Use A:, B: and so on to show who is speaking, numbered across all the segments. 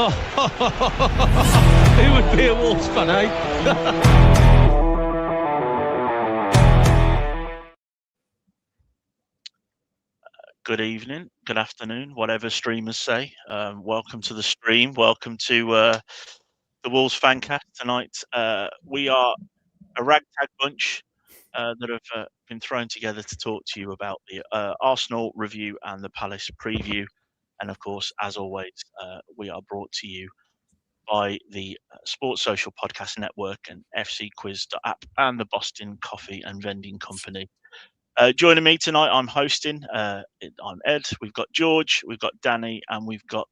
A: Oh, who would be a Wolves fan, eh?
B: Good evening, good afternoon, whatever streamers say. Welcome to the stream. Welcome to the Wolves Fancast tonight. We are a ragtag bunch that have been thrown together to talk to you about the Arsenal review and the Palace preview. And of course, as always, we are brought to you by the Sports Social Podcast Network and FC Quiz.app and the Boston Coffee and Vending Company. Joining me tonight, I'm hosting. I'm Ed. We've got George, we've got Danny, and we've got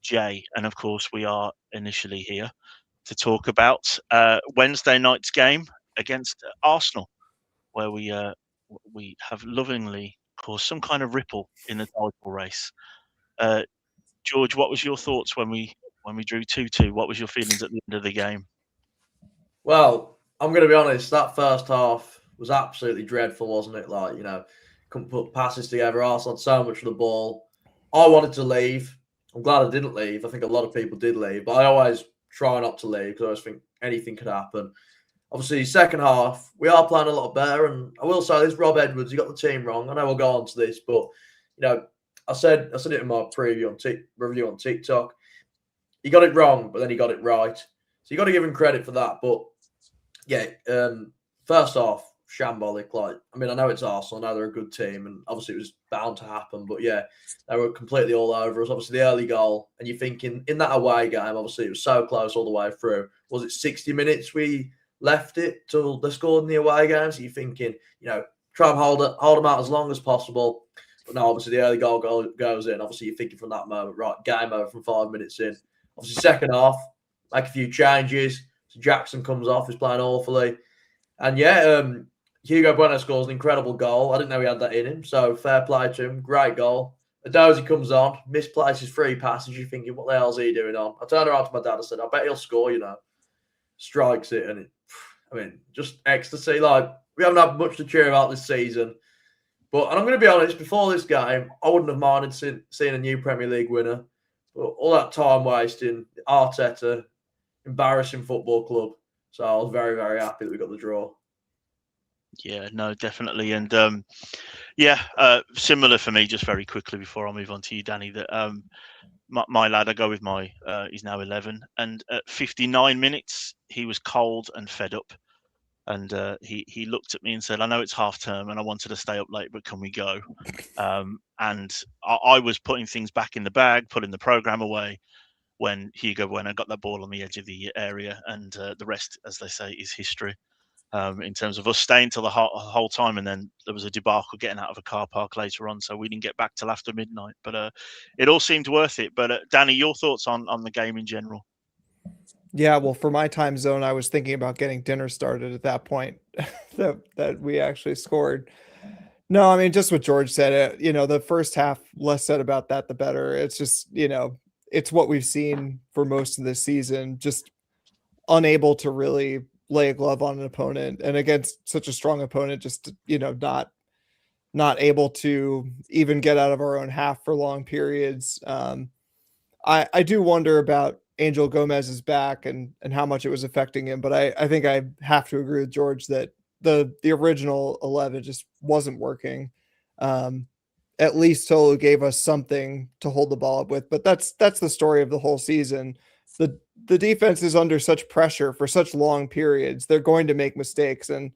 B: Jay. And of course, we are initially here to talk about Wednesday night's game against Arsenal, where we have lovingly caused some kind of ripple in the title race. George, what was your thoughts when we drew 2-2? What was your feelings at the end of the game?
C: Well, I'm going to be honest. That first half was absolutely dreadful, wasn't it? Like, couldn't put passes together. Arsenal had so much of the ball. I wanted to leave. I'm glad I didn't leave. I think a lot of people did leave, but I always try not to leave because I always think anything could happen. Obviously, second half, we are playing a lot better. And I will say this, Rob Edwards, he got the team wrong. I know we'll go on to this, but, I said it in my review on TikTok. He got it wrong, but then he got it right. So you got to give him credit for that. But, yeah, first off, shambolic. I know it's Arsenal. I know they're a good team, and obviously it was bound to happen. But, yeah, they were completely all over us. Obviously, the early goal, and you're thinking, in that away game, obviously it was so close all the way through. Was it 60 minutes we left it till they scored in the away game? So you're thinking, try and hold them out as long as possible. But no, obviously the early goal goes in. Obviously you're thinking from that moment, right, game over from 5 minutes in. Obviously second half, make a few changes. So Jackson comes off, he's playing awfully. And Hugo Bueno scores an incredible goal. I didn't know he had that in him. So fair play to him. Great goal. Edozie comes on, misplaces free passes. You're thinking, what the hell's he doing on? I turned around to my dad and said, I bet he'll score, Strikes it, and just ecstasy. We haven't had much to cheer about this season. And I'm going to be honest, before this game, I wouldn't have minded seeing a new Premier League winner. But all that time wasting, Arteta, embarrassing football club. So I was very, very happy that we got the draw.
B: Yeah, no, definitely. And similar for me, just very quickly before I move on to you, Danny, that my lad, I go with he's now 11. And at 59 minutes, he was cold and fed up. And he looked at me and said, I know it's half term and I wanted to stay up late, but can we go? And I was putting things back in the bag, putting the programme away when Hugo Bueno got that ball on the edge of the area. And the rest, as they say, is history. In terms of us staying till the whole time, and then there was a debacle getting out of a car park later on, so we didn't get back till after midnight. But it all seemed worth it. But Danny, your thoughts on the game in general?
D: Yeah, well, for my time zone, I was thinking about getting dinner started at that point that we actually scored. No, I mean, just what George said, the first half, less said about that, the better. It's just, it's what we've seen for most of this season, just unable to really lay a glove on an opponent, and against such a strong opponent, just, not able to even get out of our own half for long periods. I do wonder about Angel Gomez's back and how much it was affecting him. But I think I have to agree with George that the original 11 just wasn't working. At least Tolu gave us something to hold the ball up with. But that's the story of the whole season. The defense is under such pressure for such long periods. They're going to make mistakes. And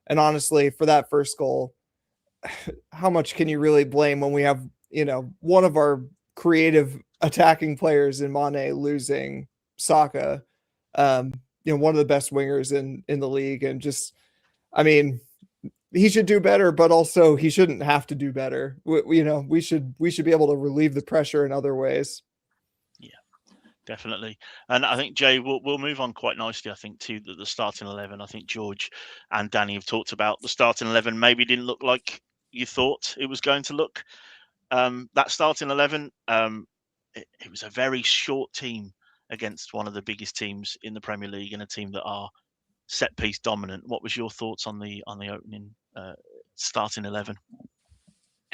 D: honestly, for that first goal, how much can you really blame when we have, one of our creative attacking players in Mane losing Saka, one of the best wingers in the league. And just, I mean, he should do better, but also he shouldn't have to do better. We should be able to relieve the pressure in other ways.
B: Yeah, definitely. And I think, Jay, we'll move on quite nicely, I think, to the starting 11. I think George and Danny have talked about the starting 11 maybe didn't look like you thought it was going to look. That starting 11, it was a very short team against one of the biggest teams in the Premier League and a team that are set piece dominant. What was your thoughts on the opening starting 11?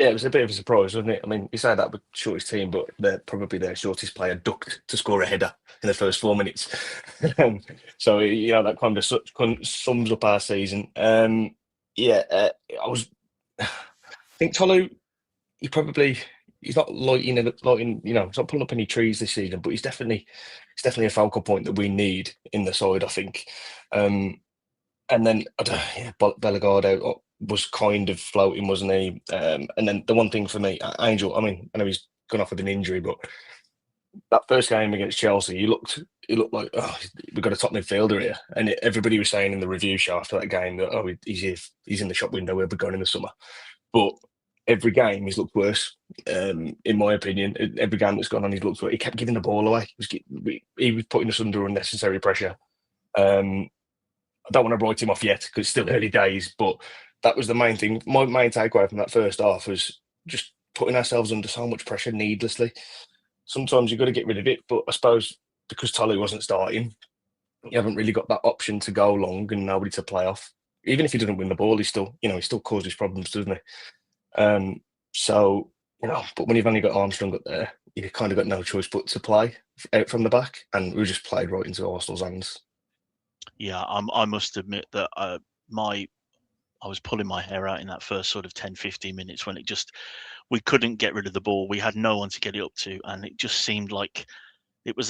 E: Yeah, it was a bit of a surprise, wasn't it? I mean, you say that with shortest team, but they're probably their shortest player ducked to score a header in the first 4 minutes. So, that kind of sums up our season. I think Tolu, he's not lighting, he's not pulling up any trees this season, but he's definitely a focal point that we need in the side, I think. And then Bellegarde was kind of floating, wasn't he? And then the one thing for me, Angel, I mean, I know he's gone off with an injury, but that first game against Chelsea, he looked like, we've got a top midfielder here. And everybody was saying in the review show after that game that, he's in the shop window, we'll be going in the summer. But every game he's looked worse, in my opinion. Every game that's gone on, he's looked worse. He kept giving the ball away. He was putting us under unnecessary pressure. I don't want to write him off yet because it's still early days, but that was the main thing. My main takeaway from that first half was just putting ourselves under so much pressure needlessly. Sometimes you've got to get rid of it, but I suppose because Tolu wasn't starting, you haven't really got that option to go long and nobody to play off. Even if he doesn't win the ball, he still causes problems, doesn't he? But when you've only got Armstrong up there, you've kind of got no choice but to play out from the back, and we just played right into Arsenal's hands.
B: Yeah, I must admit that I was pulling my hair out in that first sort of 10, 15 minutes when we couldn't get rid of the ball. We had no one to get it up to, and it just seemed like we were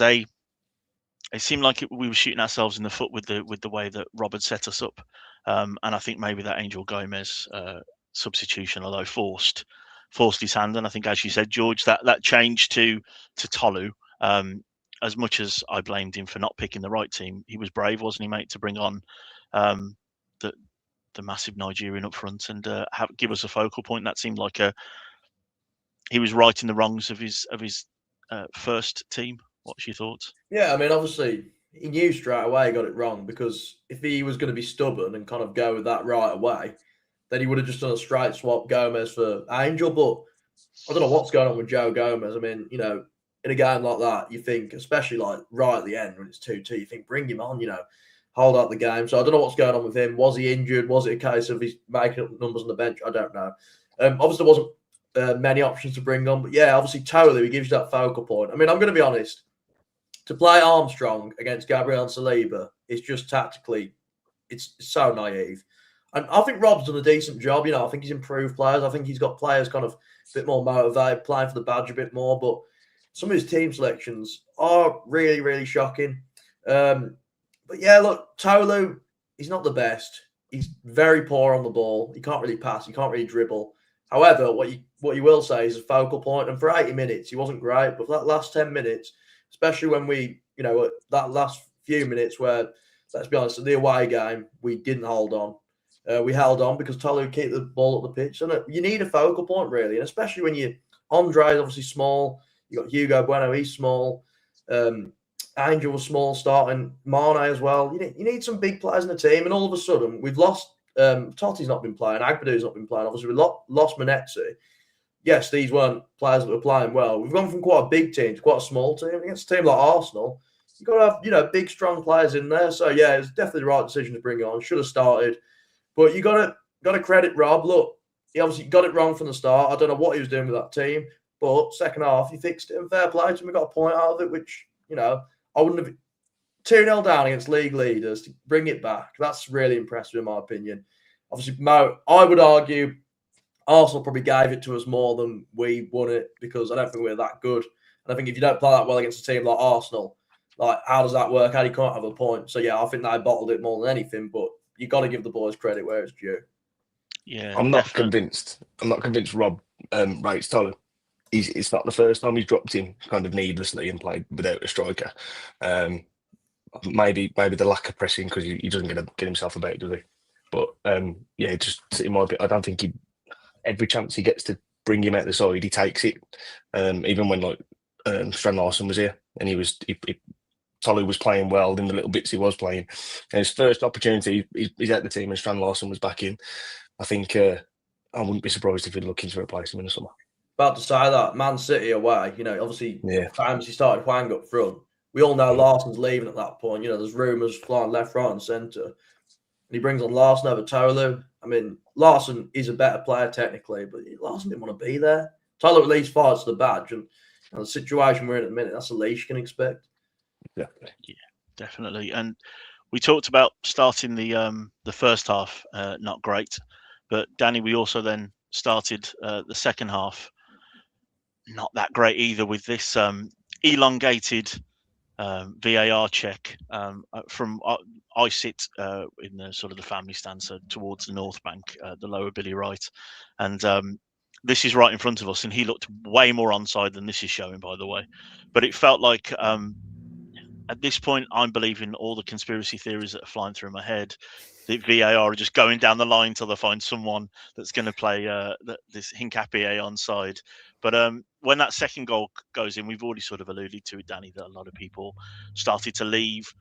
B: shooting ourselves in the foot with the way that Rob had set us up. And I think maybe that Angel Gomez substitution, although forced his hand. And I think, as you said, George, that change to Tolu, as much as I blamed him for not picking the right team, he was brave, wasn't he, mate, to bring on the massive Nigerian up front and give us a focal point. That seemed like he was righting the wrongs of his first team. What's your thoughts?
C: Yeah, I mean, obviously, he knew straight away he got it wrong, because if he was going to be stubborn and kind of go with that right away, then he would have just done a straight swap Gomez for Angel. But I don't know what's going on with Joe Gomez. I mean, in a game like that, you think, especially like right at the end when it's 2-2, you think, bring him on, hold out the game. So I don't know what's going on with him. Was he injured? Was it a case of he's making up numbers on the bench? I don't know. Obviously, there wasn't many options to bring on. But yeah, obviously, totally, he gives you that focal point. I mean, I'm going to be honest. To play Armstrong against Gabriel and Saliba is just tactically, it's so naive. And I think Rob's done a decent job. I think he's improved players. I think he's got players kind of a bit more motivated, playing for the badge a bit more. But some of his team selections are really, really shocking. But yeah, look, Tolu, he's not the best. He's very poor on the ball. He can't really pass. He can't really dribble. However, what you will say is a focal point. And for 80 minutes, he wasn't great. But for that last 10 minutes, especially when that last few minutes where, let's be honest, in the away game, we didn't hold on. We held on because Tolu kept the ball up the pitch. So you need a focal point, really. And especially when Andre is obviously small. You got Hugo Bueno, he's small. Angel was small starting. Mane as well. You need some big players in the team. And all of a sudden, we've lost. Totti's not been playing. Agbadu's not been playing. Obviously, we lost Manetzi. Yes, these weren't players that were playing well. We've gone from quite a big team to quite a small team. Against a team like Arsenal, you've got to have, big, strong players in there. So, yeah, it's definitely the right decision to bring on. Should have started. But you got to credit Rob. Look, he obviously got it wrong from the start. I don't know what he was doing with that team. But second half, he fixed it, and fair play to him. We got a point out of it, which, I wouldn't have... 2-0 down against league leaders to bring it back. That's really impressive, in my opinion. Obviously, I would argue Arsenal probably gave it to us more than we won it, because I don't think we're that good. And I think if you don't play that well against a team like Arsenal, how does that work? How do you can't have a point? So, yeah, I think they bottled it more than anything, but you got to give the boys credit where it's due.
B: Yeah,
E: I'm not convinced Rob rates Tolu. It's not the first time he's dropped him kind of needlessly and played without a striker. Maybe the lack of pressing, because he doesn't get himself about, does he? But in my bit, I don't think every chance he gets to bring him out the side, he takes it. Even when Strand Larsen was here and Tolu was playing well in the little bits he was playing. And his first opportunity, he's out the team and Strand Larsen was back in. I think I wouldn't be surprised if he'd looking to replace him in the summer.
C: About to say that, Man City away, obviously, famously started Hwang up front. We all know Larsen's leaving at that point. There's rumours flying left, right, and centre. he brings on Larson over Tolu. I mean, Larson is a better player technically, but Larson didn't want to be there. Tolu at least fights the badge, and the situation we're in at the minute, that's the least you can expect.
B: Yeah, definitely. And we talked about starting the first half not great, but Danny, we also then started the second half not that great either with this elongated VAR check from I sit in the sort of the family stand, so towards the North Bank, the lower Billy Wright, and this is right in front of us, and he looked way more onside than this is showing, by the way. But it felt like at this point, I'm believing all the conspiracy theories that are flying through my head. The VAR are just going down the line till they find someone that's going to play this Hincapié onside. But when that second goal goes in, we've already sort of alluded to it, Danny, that a lot of people started to leave.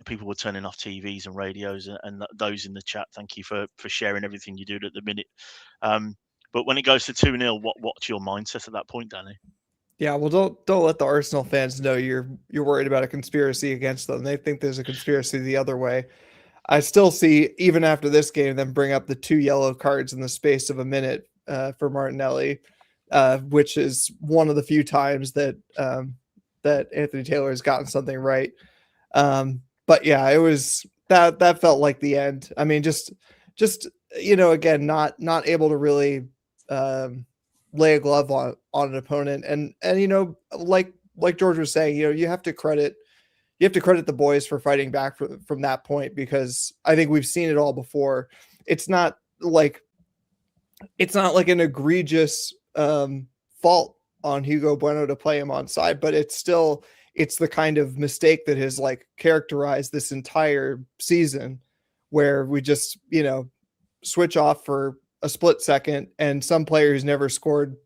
B: People were turning off TVs and radios, and those in the chat, thank you for sharing everything you do at the minute. But when it goes to 2-0, what's your mindset at that point, Danny?
D: Yeah, well, don't let the Arsenal fans know you're worried about a conspiracy against them. They think there's a conspiracy the other way. I still see, even after this game, them bring up the 2 yellow cards in the space of a minute for Martinelli, which is one of the few times that that Anthony Taylor has gotten something right. But yeah, it was that felt like the end. I mean, just again, not able to really lay a glove on an opponent, and like George was saying, you have to credit the boys for fighting back from that point, because I think we've seen it all before. It's not like an egregious fault on Hugo Bueno to play him onside, but it's the kind of mistake that has characterized this entire season, where we just switch off for a split second, and some player who's never scored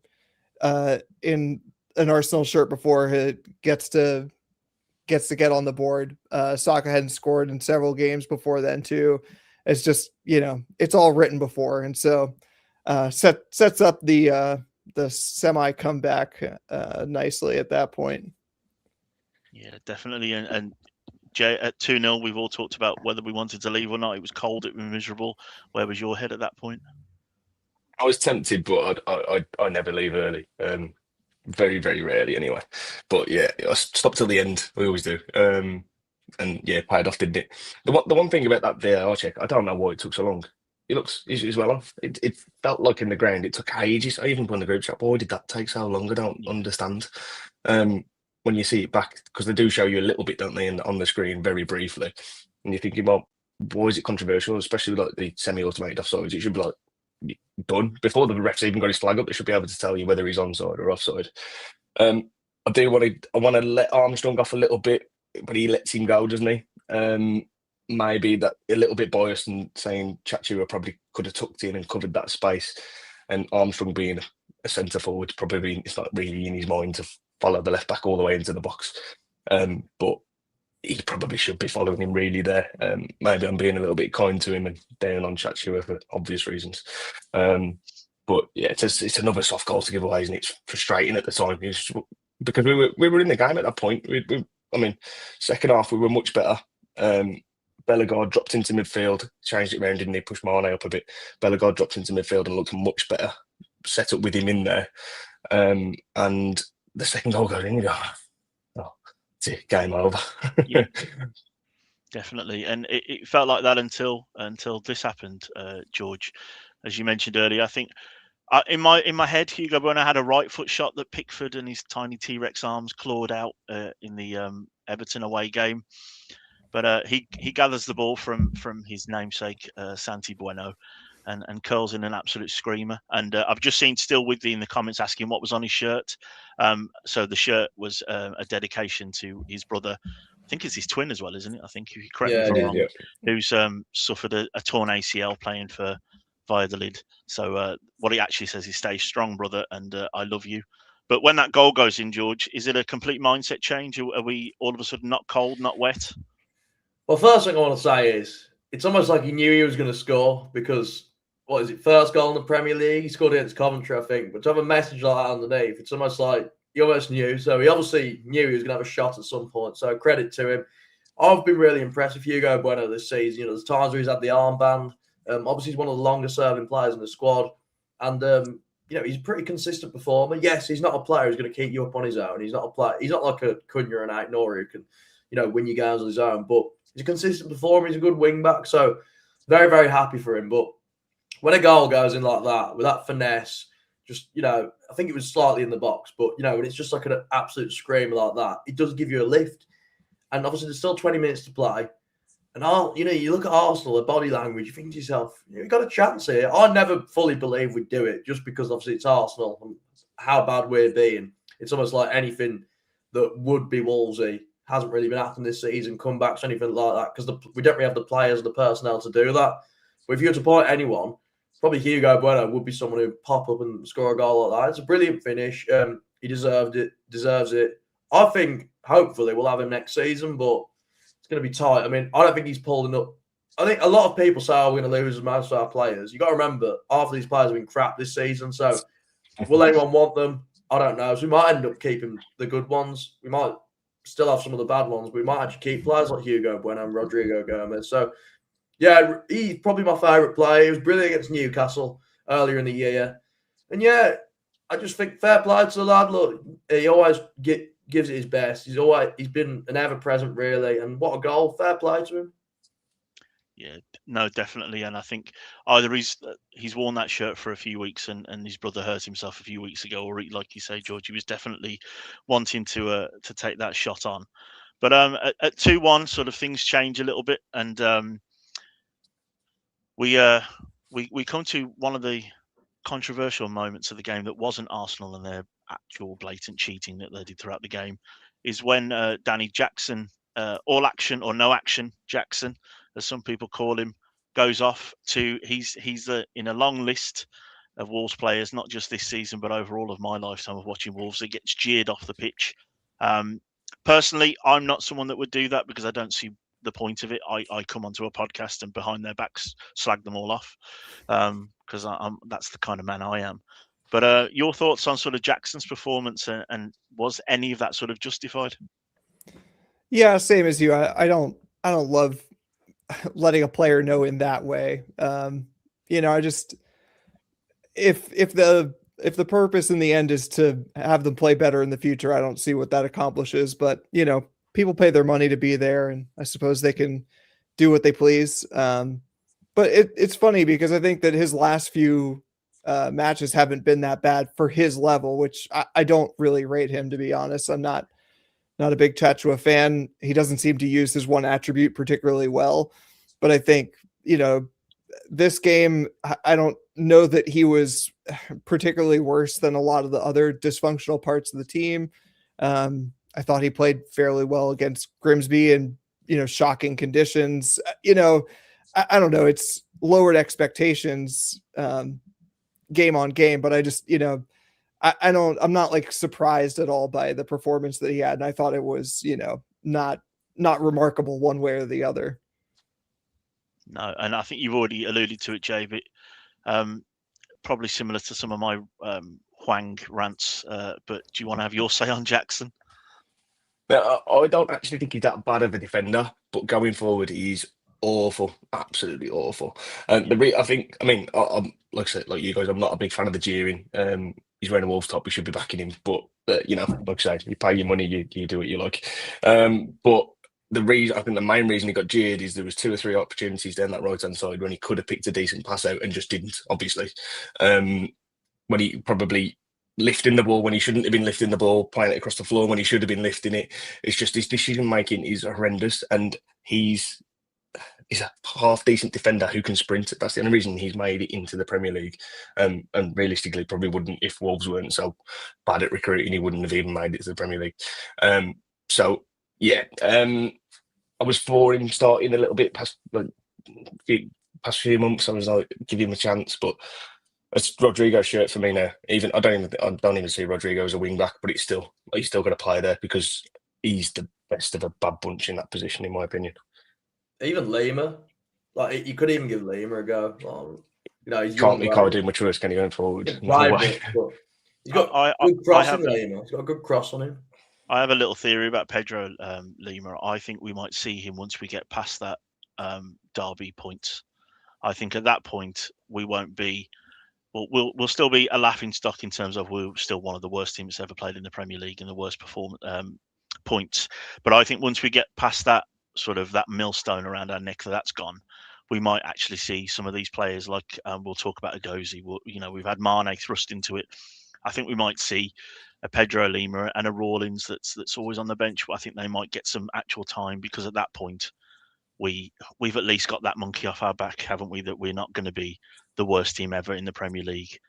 D: in an Arsenal shirt before gets to get on the board. Saka hadn't scored in several games before then too. It's just, it's all written before. And so sets up the semi comeback nicely at that point.
B: Yeah, definitely. And Jay, at 2-0, we've all talked about whether we wanted to leave or not. It was cold, it was miserable. Where was your head at that point?
E: I was tempted, but I never leave early. Very, very rarely anyway. But yeah, I stopped till the end. We always do. And yeah, paid off, didn't it? The one thing about that VAR check, I don't know why it took so long. He's well off. It felt like in the ground it took ages. I even put in the group chat, why did that take so long? I don't understand. When you see it back, because they do show you a little bit, don't they, on the screen very briefly. And you're thinking, well, why is it controversial? Especially like the semi-automated offsides. It should be like done before the ref's even got his flag up. They should be able to tell you whether he's onside or offside. I want to let Armstrong off a little bit, but he lets him go, doesn't he? Maybe that a little bit biased and saying Chachua probably could have tucked in and covered that space, and Armstrong being a centre forward, probably it's not really in his mind to follow the left back all the way into the box. But he probably should be following him really there. Maybe I'm being a little bit kind to him and down on Chachua for obvious reasons. But yeah, it's another soft goal to give away, and it's frustrating at the time because we were in the game at that point. I mean, second half we were much better. Bellegarde dropped into midfield, changed it around, didn't he? Pushed Mane up a bit. Bellegarde dropped into midfield and looked much better, set up with him in there. And the second goal goes in, you go, oh, it's it, game over.
B: Yeah, definitely. And it felt like that until this happened, George. As you mentioned earlier, I think in my head, Hugo Bueno had a right foot shot that Pickford and his tiny T-Rex arms clawed out in the Everton away game. But he gathers the ball from his namesake, Santi Bueno, and curls in an absolute screamer. And I've just seen still in the comments asking what was on his shirt. So the shirt was a dedication to his brother. I think it's his twin as well, isn't it? I think, if you correct me if I'm wrong, who's suffered a torn ACL playing for Valladolid. So what he actually says is, "Stay strong, brother, and I love you." But when that goal goes in, George, is it a complete mindset change? Are we all of a sudden not cold, not wet?
C: Well, first thing I want to say is it's almost like he knew he was going to score, because, what is it, first goal in the Premier League? He scored against Coventry, I think. But to have a message like that underneath, it's almost like he almost knew. So he obviously knew he was going to have a shot at some point. So credit to him. I've been really impressed with Hugo Bueno this season. You know, there's times where he's had the armband. Obviously, he's one of the longest-serving players in the squad, and you know, he's a pretty consistent performer. Yes, he's not a player who's going to keep you up on his own. He's not a player. He's not like a Cunha and Aït-Nouri who can, you know, win you games on his own. But he's a consistent performer. He's a good wing back. So very, very happy for him. But when a goal goes in like that, with that finesse, just, you know, I think it was slightly in the box, but, you know, when it's just like an absolute screamer like that, it does give you a lift. And obviously, there's still 20 minutes to play. And, you know, you look at Arsenal, their body language, you think to yourself, you've got a chance here. I never fully believed we'd do it just because, obviously, it's Arsenal and how bad we're being. It's almost like anything that would be Wolvesy hasn't really been happening this season, comebacks, anything like that, because we don't really have the players, the personnel to do that. But if you were to point anyone, probably Hugo Bueno would be someone who would pop up and score a goal like that. It's a brilliant finish. He deserves it. I think, hopefully, we'll have him next season, but it's going to be tight. I mean, I don't think he's pulled enough. I think a lot of people say, we're going to lose most of our players. You got to remember, half of these players have been crap this season. So will anyone want them? I don't know. So we might end up keeping the good ones. We might still have some of the bad ones. But we might actually keep players like Hugo Bueno and Rodrigo Gomez. So, yeah, he's probably my favourite player. He was brilliant against Newcastle earlier in the year. And, yeah, I just think fair play to the lad. Look, he always gives it his best. He's been an ever-present, really. And what a goal. Fair play to him.
B: Yeah, no, definitely. And I think either he's worn that shirt for a few weeks and his brother hurt himself a few weeks ago, or like you say, George, he was definitely wanting to take that shot on. But at 2-1, sort of things change a little bit, and we come to one of the controversial moments of the game that wasn't Arsenal and their actual blatant cheating that they did throughout the game, is when Danny Jackson, all action or no action Jackson, as some people call him, goes off to he's in a long list of Wolves players, not just this season but over all of my lifetime of watching Wolves, that gets jeered off the pitch. Personally, I'm not someone that would do that because I don't see the point of it. I come onto a podcast and behind their backs slag them all off because that's the kind of man I am. But your thoughts on sort of Jackson's performance and was any of that sort of justified? Yeah,
D: same as you. I don't love letting a player know in that way. You know, I just if the purpose in the end is to have them play better in the future, I don't see what that accomplishes. But, you know, people pay their money to be there, and I suppose they can do what they please. But it's funny because I think that his last few matches haven't been that bad for his level, which I don't really rate him, to be honest. I'm not a big Chachua fan. He doesn't seem to use his one attribute particularly well, but I think, you know, this game, I don't know that he was particularly worse than a lot of the other dysfunctional parts of the team. I thought he played fairly well against Grimsby in, you know, shocking conditions. You know, I don't know. It's lowered expectations game on game, but I just, you know, I'm not like surprised at all by the performance that he had. And I thought it was, you know, not remarkable one way or the other.
B: No, and I think you've already alluded to it, Jay, but probably similar to some of my Hwang rants. But do you want to have your say on Jackson?
E: I don't actually think he's that bad of a defender, but going forward, he's awful, absolutely awful. And I'm like I said, like you guys, I'm not a big fan of the jeering. He's wearing a Wolves top, we should be backing him. But you know, like I said, you pay your money, you do what you like. But I think the main reason he got jeered is there was 2 or 3 opportunities down that right hand side when he could have picked a decent pass out and just didn't. Obviously, when he probably lifting the ball when he shouldn't have been lifting the ball, playing it across the floor when he should have been lifting it. It's just his decision making is horrendous, and he's a half decent defender who can sprint. That's the only reason he's made it into the Premier League. And realistically, probably wouldn't, if Wolves weren't so bad at recruiting, he wouldn't have even made it to the Premier League. So yeah, I was for him starting a little bit past few months. I was like, give him a chance, but it's Rodrigo's shirt for me now. I don't even see Rodrigo as a wing back, but he's still got to play there because he's the best of a bad bunch in that position, in my opinion.
C: Even Lima, like you could even give Lima a go. You know, he
E: can't do much worse, can he, going forward?
C: He's got good crossing, Lima. He's got a good cross on him.
B: I have a little theory about Pedro Lima. I think we might see him once we get past that derby points. I think at that point we won't be. We'll still be a laughing stock in terms of we're still one of the worst teams ever played in the Premier League and the worst points. But I think once we get past that sort of that millstone around our neck that's gone, we might actually see some of these players like we'll talk about Edozie. We've had Mane thrust into it. I think we might see a Pedro Lima and a Rawlins that's always on the bench. But I think they might get some actual time because at that point we've at least got that monkey off our back, haven't we? That we're not going to be the worst team ever in the Premier League.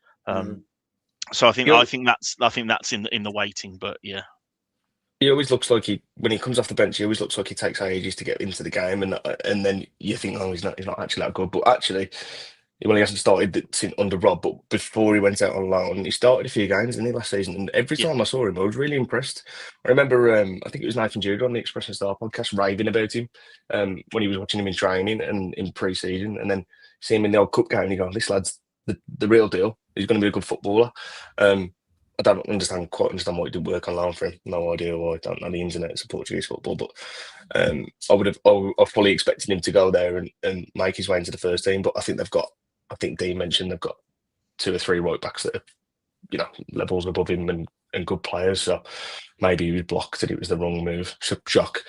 B: So I think that's in the waiting. But yeah,
E: he always looks like when he comes off the bench, he always looks like he takes ages to get into the game, and then you think, oh, he's not actually that good. But actually, well, he hasn't started under Rob, but before he went out on loan, he started a few games in the last season, and every time I saw him, I was really impressed. I remember, I think it was Nathan Judah on the Express and Star podcast raving about him when he was watching him in training and in pre-season, and then seeing him in the old cup game, and you go, this lad's the real deal. He's going to be a good footballer. I don't quite understand why he didn't work on loan for him. No idea why. I don't know the ins and outs of Portuguese football, but I fully expected him to go there and make his way into the first team. But I think Dean mentioned they've got 2 or 3 right backs that are, levels above him and good players. So maybe he was blocked and it was the wrong move. Shock.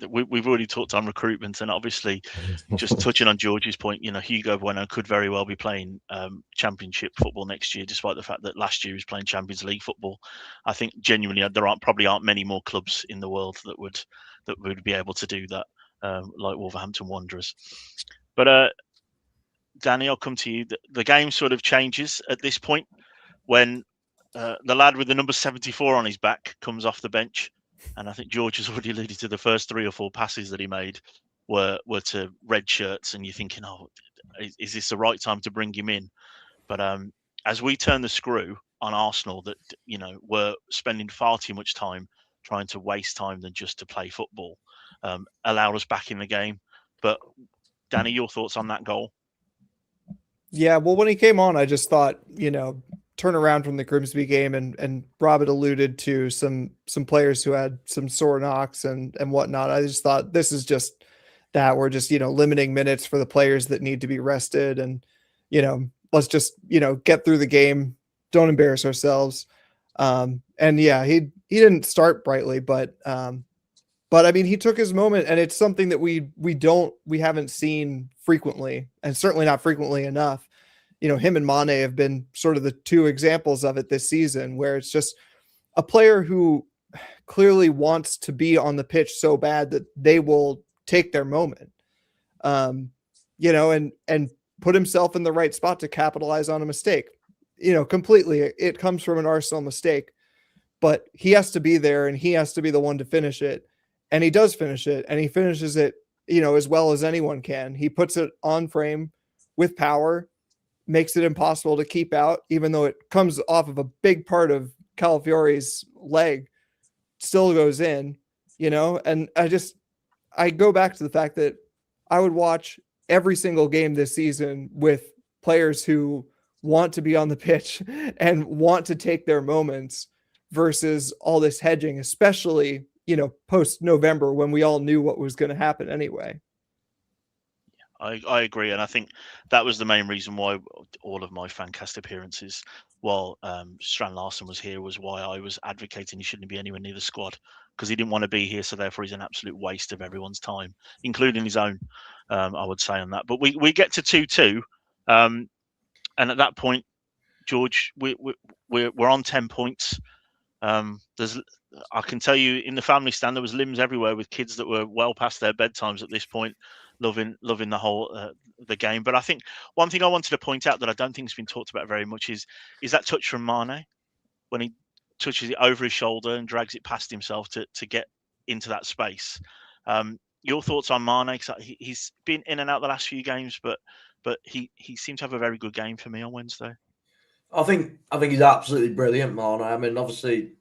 B: We've already talked on recruitment, and obviously, just touching on George's point, Hugo Bueno could very well be playing Championship football next year, despite the fact that last year he was playing Champions League football. I think genuinely there probably aren't many more clubs in the world that would be able to do that, like Wolverhampton Wanderers. But Danny, I'll come to you. The game sort of changes at this point when the lad with the number 74 on his back comes off the bench. And I think George has already alluded to the first 3 or 4 passes that he made were to red shirts. And you're thinking, oh, is this the right time to bring him in? But as we turn the screw on Arsenal, that, we're spending far too much time trying to waste time than just to play football, allowed us back in the game. But Danny, your thoughts on that goal?
D: Yeah, well, when he came on, I just thought, turn around from the Grimsby game, and Rob had alluded to some players who had some sore knocks and whatnot. I just thought this is just that we're just, limiting minutes for the players that need to be rested, and, let's just, get through the game. Don't embarrass ourselves. And yeah, he didn't start brightly, but I mean, he took his moment, and it's something that we haven't seen frequently, and certainly not frequently enough. Him and Mane have been sort of the 2 examples of it this season, where it's just a player who clearly wants to be on the pitch so bad that they will take their moment, and put himself in the right spot to capitalize on a mistake. Completely, it comes from an Arsenal mistake, but he has to be there, and he has to be the one to finish it. And he does finish it, and he finishes it, as well as anyone can. He puts it on frame with power, makes it impossible to keep out, even though it comes off of a big part of Calafiori's leg, still goes in, and I go back to the fact that I would watch every single game this season with players who want to be on the pitch and want to take their moments versus all this hedging, especially, post November, when we all knew what was going to happen anyway.
B: I agree, and I think that was the main reason why all of my Fancast appearances, while Strand Larsen was here, was why I was advocating he shouldn't be anywhere near the squad, because he didn't want to be here, so therefore he's an absolute waste of everyone's time, including his own, I would say, on that. But we get to 2-2, and at that point, George, we're on 10 points. I can tell you, in the family stand, there was limbs everywhere with kids that were well past their bedtimes at this point, loving the whole the game. But I think one thing I wanted to point out that I don't think has been talked about very much is that touch from Mane, when he touches it over his shoulder and drags it past himself to get into that space. Your thoughts on Mane? Because he's been in and out the last few games, but he seemed to have a very good game for me on Wednesday.
C: I think he's absolutely brilliant, Mane. I mean, obviously,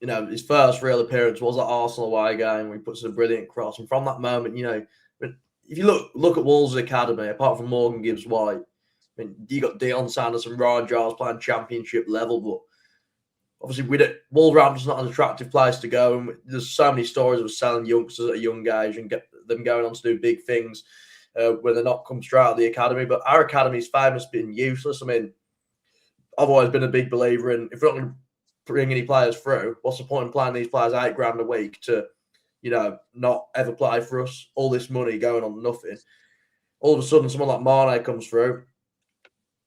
C: his first real appearance was at Arsenal away game where he puts a brilliant cross, and from that moment, if you look at Wolves' academy, apart from Morgan Gibbs-White, I mean, you got Dion Sanders and Ryan Giles playing Championship level, but obviously Wolverhampton's not an attractive place to go, and there's so many stories of selling youngsters at a young age and get them going on to do big things when they're not come straight out of the academy. But our academy's famous being useless. I mean, I've always been a big believer in, if we're not going to bring any players through, what's the point in playing these players $8,000 a week to, not ever play for us? All this money going on nothing. All of a sudden, someone like Mane comes through,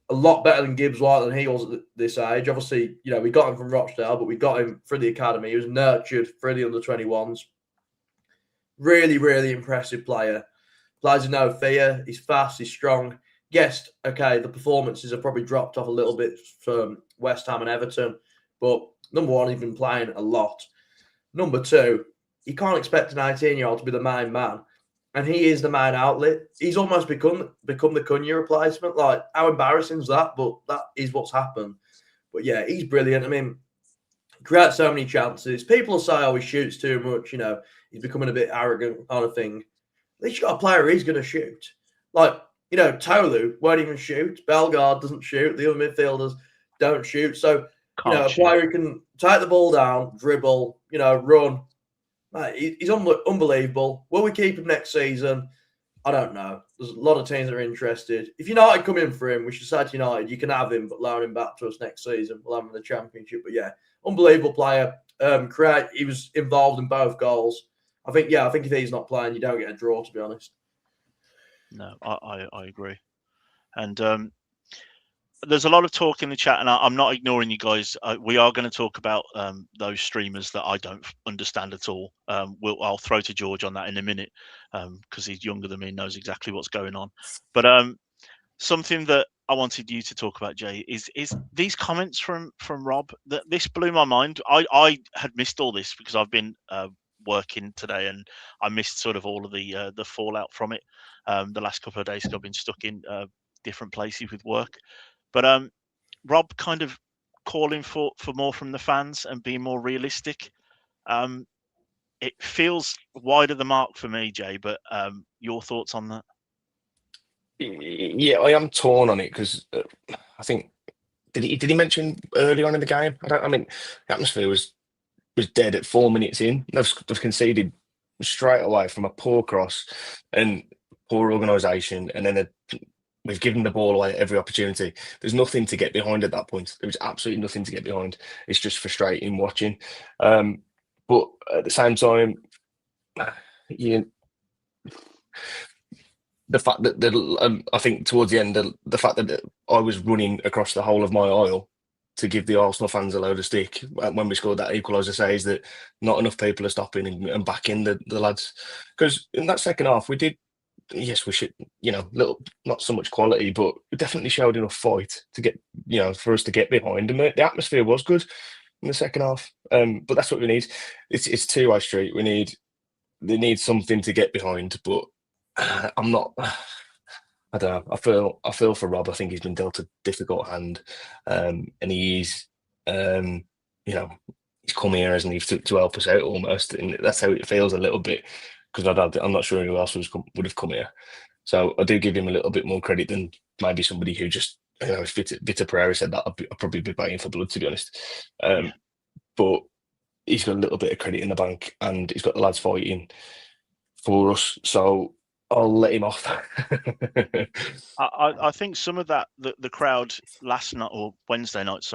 C: a lot better than Gibbs White than he was at this age. Obviously, we got him from Rochdale, but we got him through the academy. He was nurtured through the under-21s. Really, really impressive player. Plays with no fear. He's fast. He's strong. Yes, okay, the performances have probably dropped off a little bit from West Ham and Everton, but number one, he's been playing a lot. Number two, you can't expect an 18-year-old to be the main man, and he is the main outlet. He's almost become the Cunha replacement. Like, how embarrassing is that? But that is what's happened. But yeah, he's brilliant. I mean, creates so many chances. People say, oh, he shoots too much, he's becoming a bit arrogant kind of thing. At least you got a player who's going to shoot. Like, Tolu won't even shoot. Bellegarde doesn't shoot. The other midfielders don't shoot. So, a player who can take the ball down, dribble, run. Mate, he's unbelievable. Will we keep him next season? I don't know. There's a lot of teams that are interested. If United come in for him, we should say to United, you can have him, but loan him back to us next season. We'll have him in the Championship. But yeah, unbelievable player. He was involved in both goals. I think if he's not playing, you don't get a draw, to be honest.
B: No, I agree. And there's a lot of talk in the chat, and I'm not ignoring you guys. We are going to talk about those streamers that I don't understand at all. I'll throw to George on that in a minute because he's younger than me and knows exactly what's going on. But something that I wanted you to talk about, Jay, is these comments from Rob. This blew my mind. I had missed all this because I've been working today, and I missed sort of all of the fallout from it. The last couple of days, I've been stuck in different places with work. But Rob kind of calling for more from the fans and being more realistic. It feels wide of the mark for me, Jay. But your thoughts on that?
E: Yeah, I am torn on it because I think did he mention early on in the game? I mean, the atmosphere was dead at 4 minutes in. They've conceded straight away from a poor cross and poor organisation, and then we've given the ball away at every opportunity. There's nothing to get behind at that point. There was absolutely nothing to get behind. It's just frustrating watching. But at the same time, the fact that I think towards the end, the fact that I was running across the whole of my aisle to give the Arsenal fans a load of stick when we scored that equaliser says that not enough people are stopping and backing the lads. Because in that second half, we did, yes, we should, not so much quality, but we definitely showed enough fight to get, for us to get behind. And the atmosphere was good in the second half. But that's what we need. It's two-way street. They need something to get behind, but I'm not. I don't know. I feel for Rob. I think he's been dealt a difficult hand, and he's come here, hasn't he, to help us out almost, and that's how it feels a little bit. Because I'm not sure who else would have come here. So I do give him a little bit more credit than maybe somebody who just, if Vitor Pereira said that, I'd probably be biting for blood, to be honest. But he's got a little bit of credit in the bank, and he's got the lads fighting for us. So I'll let him off.
B: I think some of that, the crowd last night or Wednesday night,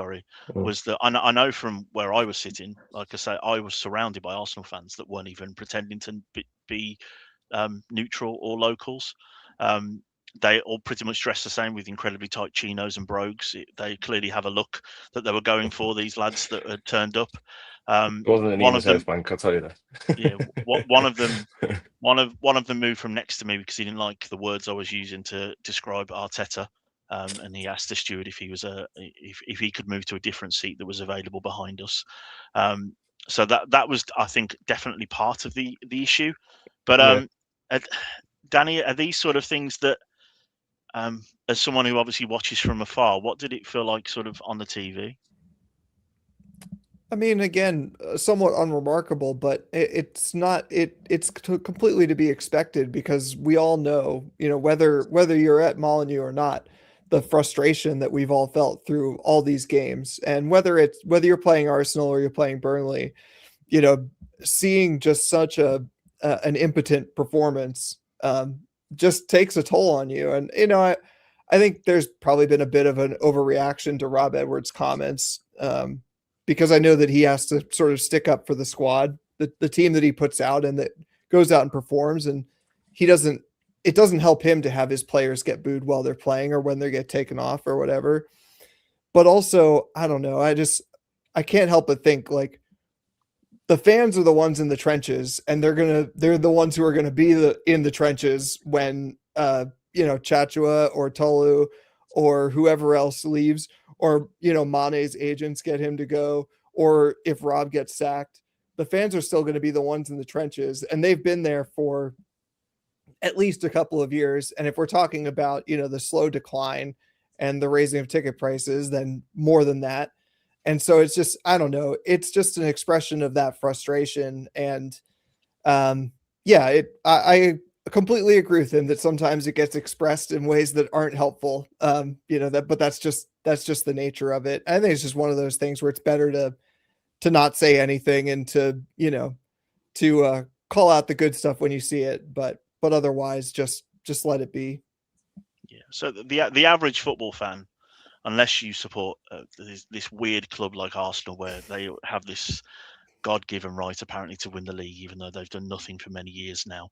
B: was that I know from where I was sitting, like I say, I was surrounded by Arsenal fans that weren't even pretending to be neutral or locals. They all pretty much dress the same with incredibly tight chinos and brogues. They clearly have a look that they were going for, these lads that had turned up.
E: It wasn't an South Bank, I'll tell you that.
B: Yeah, one of them moved from next to me because he didn't like the words I was using to describe Arteta, and he asked the steward if he was if he could move to a different seat that was available behind us. So that was, I think, definitely part of the issue. But Danny, are these sort of things that, as someone who obviously watches from afar, what did it feel like sort of on the TV?
D: I mean, again, somewhat unremarkable, but it's not. It's completely to be expected because we all know, whether you're at Molineux or not, the frustration that we've all felt through all these games. And whether you're playing Arsenal or you're playing Burnley, seeing just such an impotent performance just takes a toll on you. And I think there's probably been a bit of an overreaction to Rob Edwards' comments, because I know that he has to sort of stick up for the squad, the team that he puts out and that goes out and performs, and it doesn't help him to have his players get booed while they're playing or when they get taken off or whatever. But also, I don't know, I can't help but think, like, the fans are the ones in the trenches, and they're the ones who are going to be in the trenches when Chachua or Tolu or whoever else leaves, or Mane's agents get him to go, or if Rob gets sacked. The fans are still going to be the ones in the trenches, and they've been there for at least a couple of years. And if we're talking about the slow decline and the raising of ticket prices, then more than that. And so it's just, I don't know, it's just an expression of that frustration. And I completely agree with him that sometimes it gets expressed in ways that aren't helpful. But that's just the nature of it. I think it's just one of those things where it's better to not say anything and to call out the good stuff when you see it, but otherwise just let it be.
B: Yeah. So the average football fan, unless you support this weird club like Arsenal, where they have this God-given right apparently to win the league, even though they've done nothing for many years now,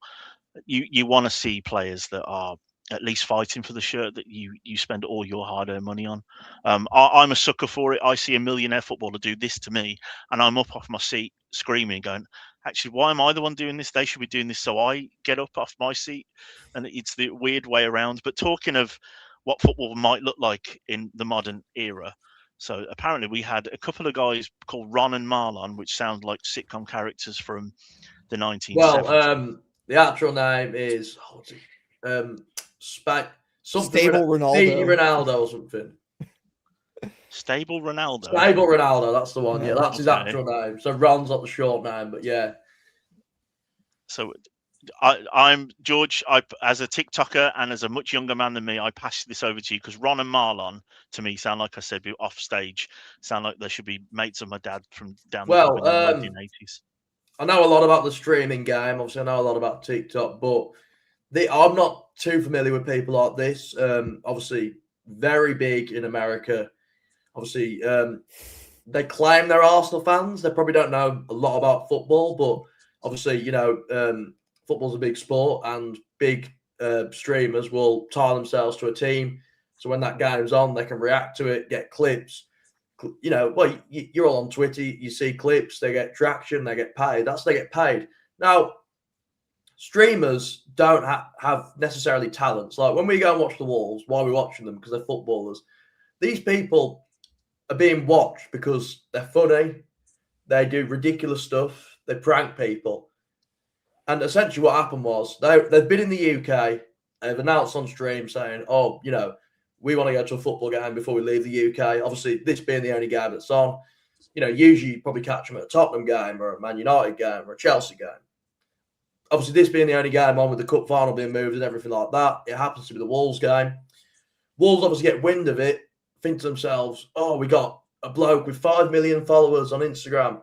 B: you want to see players that are at least fighting for the shirt that you spend all your hard-earned money on. I'm a sucker for it. I see a millionaire footballer do this to me, and I'm up off my seat screaming, going, actually, why am I the one doing this? They should be doing this so I get up off my seat. And it's the weird way around. But talking of what football might look like in the modern era, so apparently we had a couple of guys called Ron and Marlon, which sound like sitcom characters from the 1970s.
C: Well, the actual name is
D: Stable Ronaldo.
C: Speedy Ronaldo or something.
B: Stable Ronaldo.
C: Stable Ronaldo, that's the one. Yeah, that's his
B: okay.
C: actual name. So Ron's not the short name, but yeah.
B: So I'm George. As a TikToker and as a much younger man than me, I pass this over to you because Ron and Marlon, to me, sound like I said off stage, sound like they should be mates of my dad from down the pub in the 1980s.
C: I know a lot about the streaming game. Obviously, I know a lot about TikTok, but I'm not too familiar with people like this. Obviously, very big in America. Obviously, they claim they're Arsenal fans. They probably don't know a lot about football, but obviously, football's a bbig sport, and big streamers will tie themselves to a team. So when that game's on, they can react to it, get clips. You're all on Twitter. You see clips. They get traction. They get paid. They get paid. Now, streamers don't have necessarily talents. Like when we go and watch the Wolves, why are we watching them? Because they're footballers. These people are being watched because they're funny. They do ridiculous stuff. They prank people. And essentially what happened was they've been in the UK. They've announced on stream saying, we want to go to a football game before we leave the UK. Obviously, this being the only game that's on, usually you probably catch them at a Tottenham game or a Man United game or a Chelsea game. Obviously, this being the only game on with the cup final being moved and everything like that, it happens to be the Wolves game. Wolves obviously get wind of it, think to themselves, we got a bloke with 5 million followers on Instagram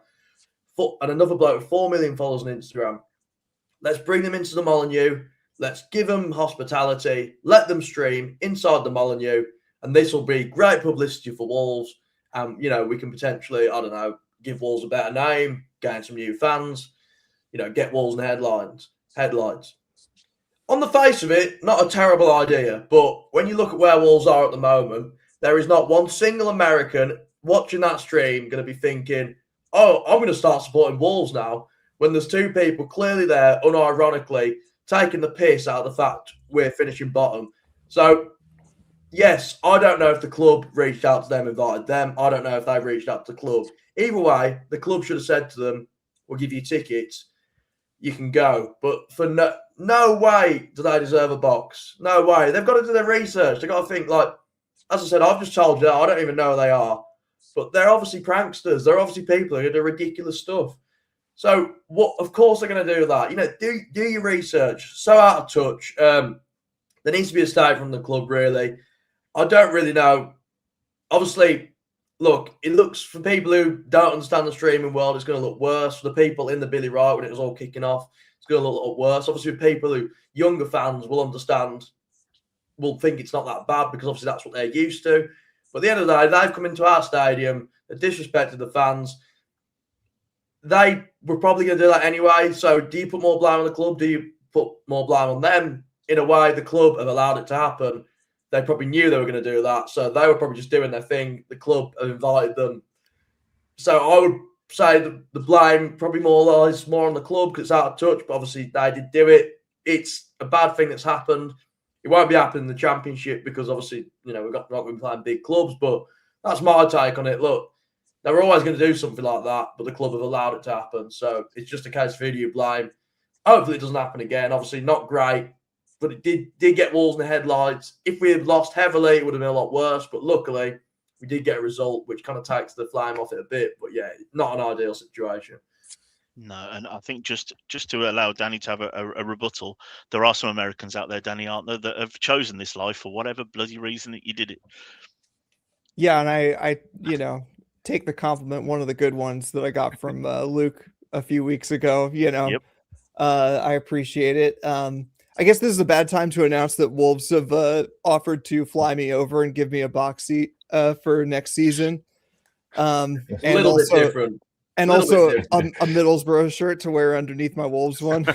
C: and another bloke with 4 million followers on Instagram. Let's bring them into the Molineux. Let's give them hospitality. Let them stream inside the Molineux. And this will be great publicity for Wolves. We can potentially, give Wolves a better name, gain some new fans, get Wolves in headlines. On the face of it, not a terrible idea. But when you look at where Wolves are at the moment, there is not one single American watching that stream going to be thinking, I'm going to start supporting Wolves now, when there's two people clearly there, unironically, taking the piss out of the fact we're finishing bottom. So, yes, I don't know if the club reached out to them, invited them. I don't know if they reached out to the club. Either way, the club should have said to them, we'll give you tickets. You can go. But for no way do they deserve a box. No way. They've got to do their research. They've got to think, like, as I said, I've just told you, I don't even know who they are. But they're obviously pranksters. They're obviously people who do ridiculous stuff. So, of course they're going to do that. Do your research. So out of touch. There needs to be a statement from the club, really. I don't really know. Obviously, look, it looks, for people who don't understand the streaming world, it's going to look worse. For the people in the Billy Wright when it was all kicking off, it's going to look worse. Obviously, people who, younger fans, will understand, will think it's not that bad because obviously that's what they're used to. But at the end of the day, they've come into our stadium, they disrespected the fans. They were probably going to do that anyway. So do you put more blame on the club? Do you put more blame on them? In a way, the club have allowed it to happen. They probably knew they were going to do that. So they were probably just doing their thing. The club have invited them. So I would say the blame probably lies more on the club because it's out of touch. But obviously they did do it. It's a bad thing that's happened. It won't be happening in the Championship because obviously, we're not going to be playing big clubs. But that's my take on it. Look, they were always going to do something like that, but the club have allowed it to happen. So it's just a case of who do you blame. Hopefully it doesn't happen again. Obviously not great, but it did get Wolves in the headlights. If we had lost heavily, it would have been a lot worse. But luckily, we did get a result, which kind of takes the flame off it a bit. But yeah, not an ideal situation.
B: No, and I think just to allow Danny to have a rebuttal, there are some Americans out there, Danny, aren't there, that have chosen this life for whatever bloody reason that you did it.
D: Yeah, and I take the compliment, one of the good ones that I got from Luke a few weeks ago.
B: Yep.
D: I appreciate it. I guess this is a bad time to announce that Wolves have offered to fly me over and give me a box seat for next season.
C: A little bit different.
D: And also a Middlesbrough shirt to wear underneath my Wolves one.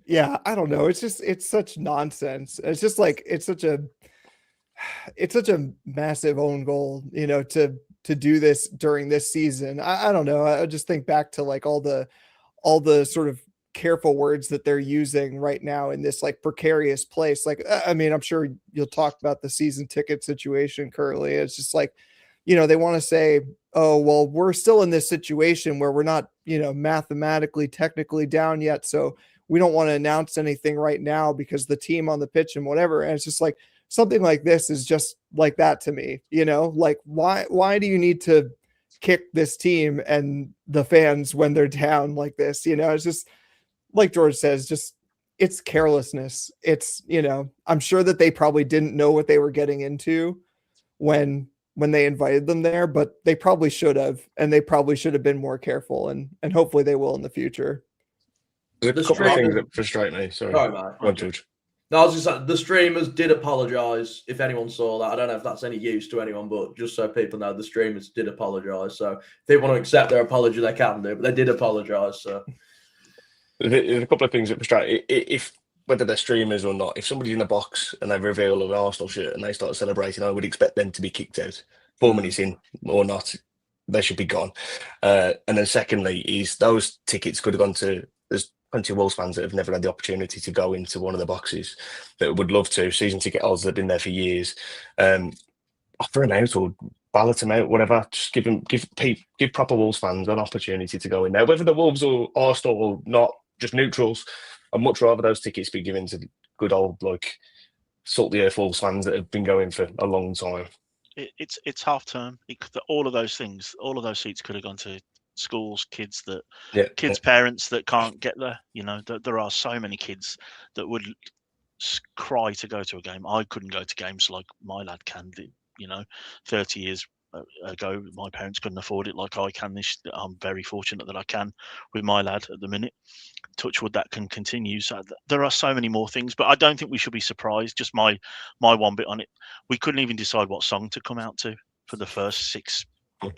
D: Yeah, I don't know. It's such nonsense. It's just like it's such a massive own goal, to do this during this season. I don't know. I just think back to like all the sort of careful words that they're using right now in this like precarious place. Like, I mean, I'm sure you'll talk about the season ticket situation currently. It's just like, they want to say, oh, well, we're still in this situation where we're not, mathematically, technically down yet. So we don't want to announce anything right now because the team on the pitch and whatever. And it's just like, something like this is just like that to me, like why do you need to kick this team and the fans when they're down like this? It's just like George says, just it's carelessness. It's, I'm sure that they probably didn't know what they were getting into when they invited them there, but they probably should have, and they probably should have been more careful, and hopefully they will in the future.
E: There's a couple of things that frustrate me. Sorry,
C: mate.
E: Go on, George.
C: No, I was just saying, the streamers did apologise. If anyone saw that, I don't know if that's any use to anyone, but just so people know, the streamers did apologise. So if they want to accept their apology, they can do, but they did apologise. So
E: there's a couple of things that frustrate. If whether they're streamers or not, if somebody's in a box and they reveal an Arsenal shirt and they start celebrating, I would expect them to be kicked out. 4 minutes in or not, they should be gone. And then secondly, is those tickets could have gone to. There's plenty of Wolves fans that have never had the opportunity to go into one of the boxes that would love to. Season ticket holders that have been there for years. Offer them out or ballot them out, whatever. Just give proper Wolves fans an opportunity to go in there, whether the Wolves or Arsenal or not, just neutrals. I'd much rather those tickets be given to good old like salt the earth Wolves fans that have been going for a long time.
B: It's half term. All of those things, all of those seats could have gone to schools, kids parents that can't get there. There are so many kids that would cry to go to a game. I couldn't go to games like my lad can. 30 years ago, my parents couldn't afford it like I can. I'm very fortunate that I can with my lad at the minute. Touch wood, that can continue. So there are so many more things, but I don't think we should be surprised. Just my one bit on it. We couldn't even decide what song to come out to for the first 6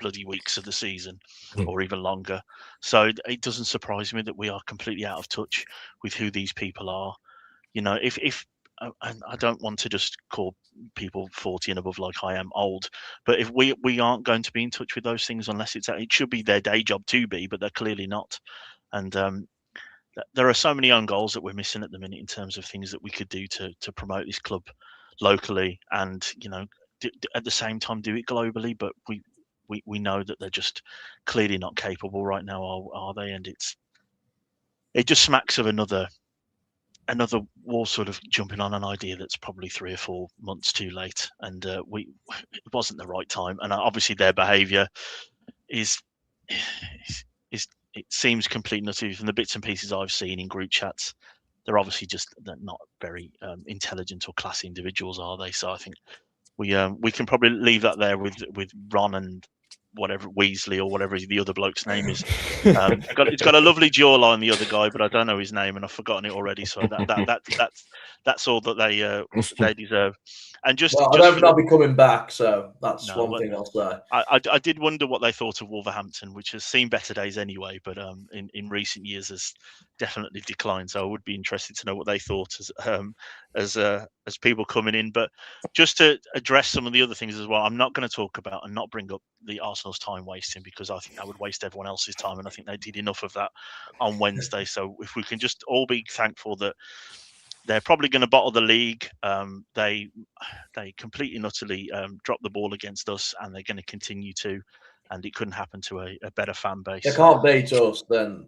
B: bloody weeks of the season, or even longer. So it doesn't surprise me that we are completely out of touch with who these people are. If and I don't want to just call people 40 and above like I am old, but if we aren't going to be in touch with those things unless it should be their day job to be, but they're clearly not. And there are so many own goals that we're missing at the minute in terms of things that we could do to promote this club locally and at the same time do it globally, but we know that they're just clearly not capable right now, are they? And it just smacks of another war sort of jumping on an idea that's probably 3 or 4 months too late, and it wasn't the right time. And obviously their behaviour is it seems complete nutty from the bits and pieces I've seen in group chats. they're obviously they're not very intelligent or classy individuals, are they? So I think we can probably leave that there with Ron and whatever Weasley or whatever the other bloke's name is. It's got a lovely jawline, the other guy, but I don't know his name and I've forgotten it already. So that's all that they deserve. And I
C: don't think they'll be coming back, so that's one thing I'll say.
B: I did wonder what they thought of Wolverhampton, which has seen better days anyway, but in recent years has definitely declined. So I would be interested to know what they thought as people coming in. But just to address some of the other things as well, I'm not going to talk about and not bring up the Arsenal's time wasting, because I think that would waste everyone else's time, and I think they did enough of that on Wednesday. So if we can just all be thankful that they're probably going to bottle the league. They completely and utterly dropped the ball against us, and they're going to continue to. And it couldn't happen to a better fan base.
C: They can't beat us, then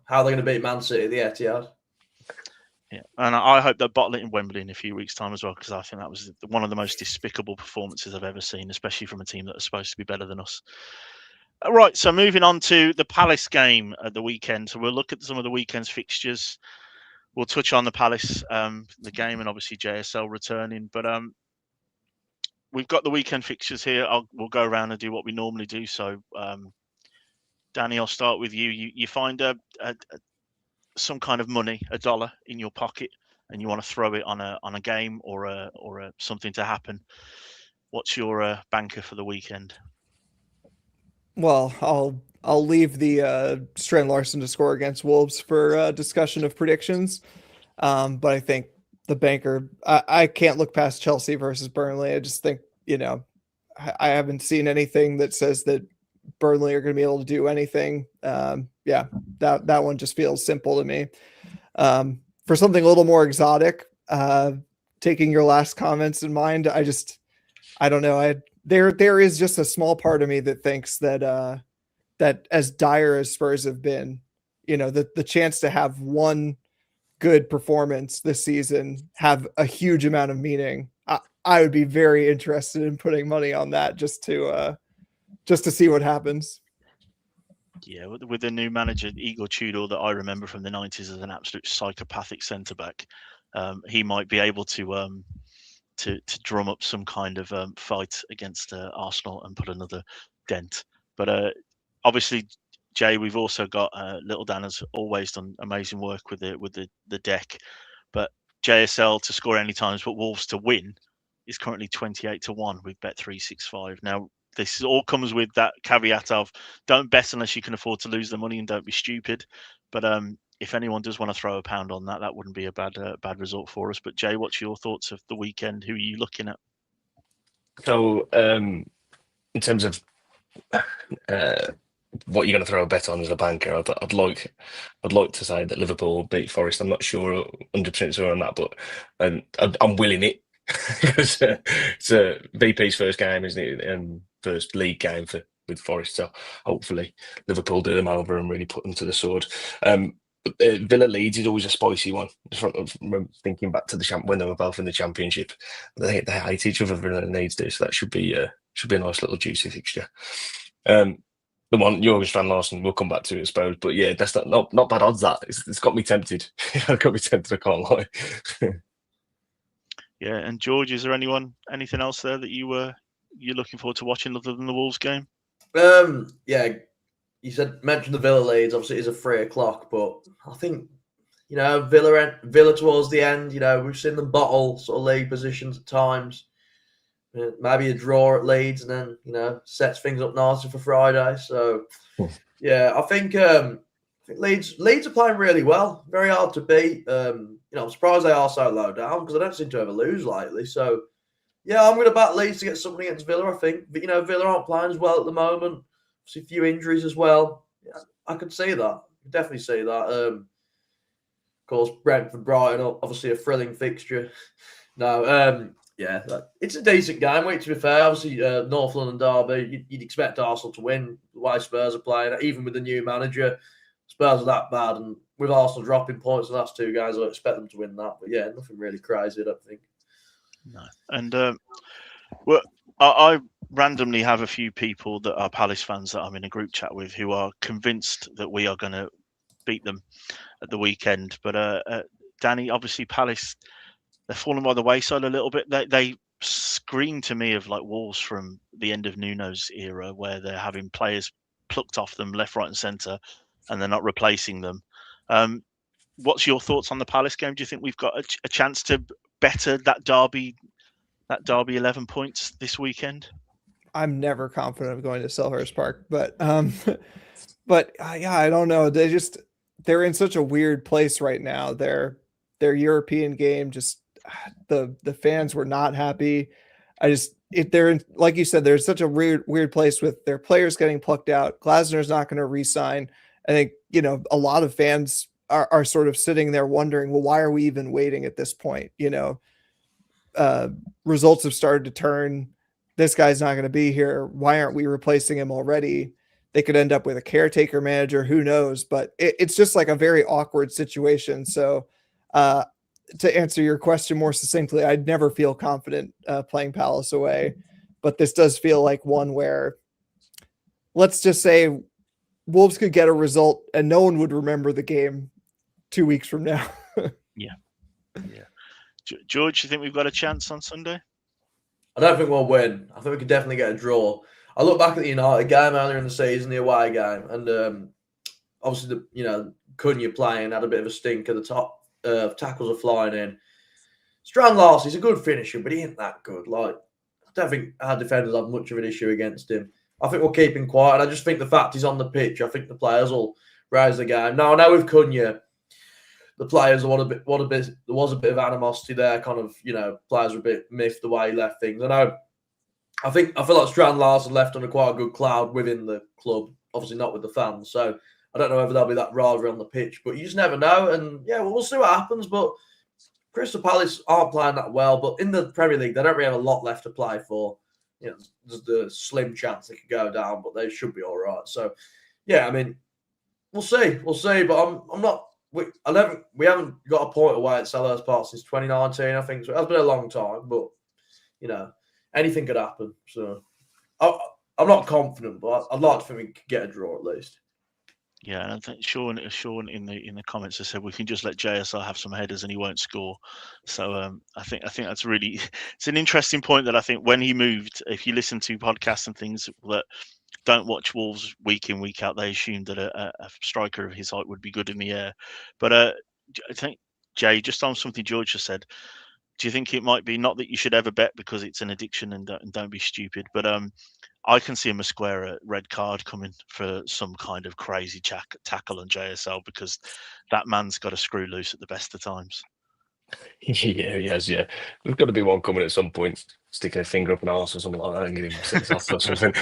C: how are they going to beat Man City at the Etihad?
B: Yeah, and I hope they bottle it in Wembley in a few weeks' time as well, because I think that was one of the most despicable performances I've ever seen, especially from a team that is supposed to be better than us. Right, so moving on to the Palace game at the weekend. So we'll look at some of the weekend's fixtures. We'll touch on the Palace, the game, and obviously JSL returning. But we've got the weekend fixtures here. We'll go around and do what we normally do. So, Danny, I'll start with you. You find some kind of money, $1 in your pocket, and you want to throw it on a game or something to happen. What's your banker for the weekend?
D: Well, I'll leave the Strand Larson to score against Wolves for discussion of predictions. But I think the banker, I can't look past Chelsea versus Burnley. I just think, I haven't seen anything that says that Burnley are going to be able to do anything. That one just feels simple to me. For something a little more exotic, taking your last comments in mind, I don't know. There is just a small part of me that thinks that that as dire as Spurs have been, the chance to have one good performance this season have a huge amount of meaning. I would be very interested in putting money on that just to see what happens.
B: Yeah, with the new manager Igor Tudor that I remember from the 90s as an absolute psychopathic centre back, he might be able to drum up some kind of fight against Arsenal and put another dent. But obviously, Jay, we've also got Little Dan has always done amazing work with the deck. But JSL to score any times, but Wolves to win is currently 28-1 with Bet365. Now, this all comes with that caveat of don't bet unless you can afford to lose the money, and don't be stupid. But if anyone does want to throw a pound on that, that wouldn't be a bad result for us. But Jay, what's your thoughts of the weekend? Who are you looking at?
E: So, in terms of what you're going to throw a bet on as a banker, I'd like to say that Liverpool will beat Forest. I'm not sure 100% sure on that, but I'm willing it because it's VP's first game, isn't it? And first league game with Forest. So hopefully Liverpool do them over and really put them to the sword. Villa Leeds is always a spicy one. Thinking back to when they were both in the Championship, they hate each other. Villa and Leeds do, so that should be a nice little juicy fixture. The one Jurgen Strand Larson, we'll come back to it, I suppose. But yeah, that's not bad odds. That it's got me tempted. It's got me tempted. I can't lie.
B: Yeah, and George, is there anything else there that you're looking forward to watching other than the Wolves game?
C: Yeah, you mentioned the Villa Leeds. Obviously, it is a 3:00, but I think Villa towards the end. We've seen them bottle sort of league positions at times. Maybe a draw at Leeds, and then sets things up nicely for Friday. So yeah, I think Leeds are playing really well. Very hard to beat. I'm surprised they are so low down because they don't seem to ever lose lately. So yeah, I'm going to back Leeds to get something against Villa. I think, but Villa aren't playing as well at the moment. See a few injuries as well. Yeah, I could see that. Definitely see that. Of course, Brentford Brighton, obviously a thrilling fixture. No, yeah, it's a decent game. To be fair, obviously North London derby. You'd expect Arsenal to win the way Spurs are playing, even with the new manager. Spurs are that bad, and with Arsenal dropping points in the last two games, I expect them to win that. But yeah, nothing really crazy, I don't think.
B: No, and I randomly have a few people that are Palace fans that I'm in a group chat with who are convinced that we are going to beat them at the weekend. But Danny, obviously Palace, they're falling by the wayside a little bit. They scream to me of like Wolves from the end of Nuno's era, where they're having players plucked off them left, right, and centre, and they're not replacing them. What's your thoughts on the Palace game? Do you think we've got a chance to better that Derby 11 points this weekend?
D: I'm never confident of going to Selhurst Park, but yeah, I don't know. They're in such a weird place right now. Their European game, just the fans were not happy. They're in, like you said, there's such a weird place with their players getting plucked out. Glasner's not going to re-sign. I think, a lot of fans are sort of sitting there wondering, well, why are we even waiting at this point? Results have started to turn. This guy's not going to be here. Why aren't we replacing him already? They could end up with a caretaker manager. Who knows? But it's just like a very awkward situation. So to answer your question more succinctly, I'd never feel confident playing Palace away. But this does feel like one where, let's just say, Wolves could get a result and no one would remember the game 2 weeks from now.
B: Yeah. George, you think we've got a chance on Sunday?
C: I don't think we'll win. I think we could definitely get a draw. I look back at the United game earlier in the season, the away game, and obviously Cunha playing had a bit of a stink at the top. Tackles are flying in. Strand Larsey's a good finisher, but he ain't that good. Like, I don't think our defenders have much of an issue against him. I think we'll keep him quiet. I just think the fact he's on the pitch, I think the players will raise the game. Now, I know with Cunha, the players there was a bit of animosity there. Kind of, players were a bit miffed the way he left things. I feel like Strand Larsen left on quite a good cloud within the club. Obviously not with the fans. So I don't know whether there'll be that rivalry on the pitch, but you just never know. And yeah, we'll see what happens. But Crystal Palace aren't playing that well. But in the Premier League, they don't really have a lot left to play for. There's the slim chance they could go down, but they should be all right. So yeah, I mean, we'll see. But I'm not. We haven't got a point away at Selhurst Park since 2019, I think. So it has been a long time, but anything could happen. So I'm not confident, but I'd like to think we could get a draw at least.
B: Yeah, and I think Sean in the comments has said we can just let JSR have some headers and he won't score. So I think that's really, it's an interesting point that I think when he moved, if you listen to podcasts and things that don't watch Wolves week in, week out, they assumed that a striker of his height would be good in the air. But I think, Jay, just on something George just said, do you think it might be, not that you should ever bet because it's an addiction and don't be stupid, but I can see a Mosquera red card coming for some kind of crazy tackle on JSL because that man's got a screw loose at the best of times.
E: Yeah, he has, yeah. There's got to be one coming at some point, sticking a finger up an arse or something like that and getting sent off or something.